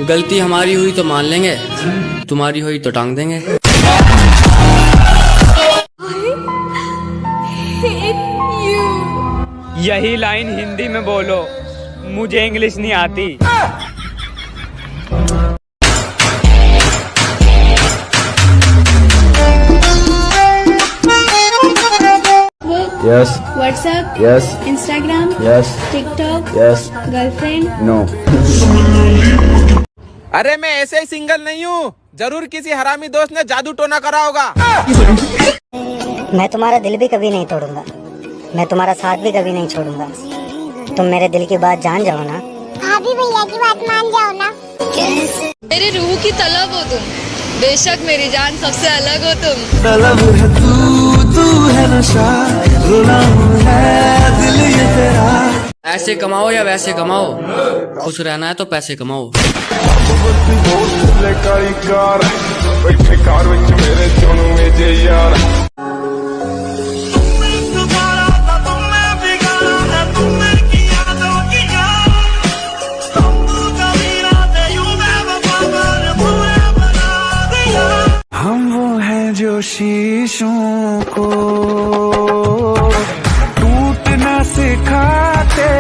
गलती हमारी हुई तो मान लेंगे, तुम्हारी हुई तो टांग देंगे। यही लाइन हिंदी में बोलो, मुझे इंग्लिश नहीं आती। Yes. WhatsApp, Yes. Instagram, Yes. TikTok, Yes. girlfriend. No. अरे मैं ऐसे ही सिंगल नहीं हूँ, जरूर किसी हरामी दोस्त ने जादू टोना करा होगा। मैं तुम्हारा दिल भी कभी नहीं तोड़ूंगा, मैं तुम्हारा साथ भी कभी नहीं छोड़ूंगा। तुम मेरे दिल की बात जान जाओ ना। भाभी भैया की बात मान जाओ ना। मेरी रूह की तलब हो तुम, बेशक मेरी जान सबसे अलग हो तुम। तलब है तू है नशा, गुलाम है दिल ये तेरा। ऐसे कमाओ या वैसे कमाओ, खुश रहना है तो पैसे कमाओ। हम वो हैं जो शीशों को टूटना सिखाते।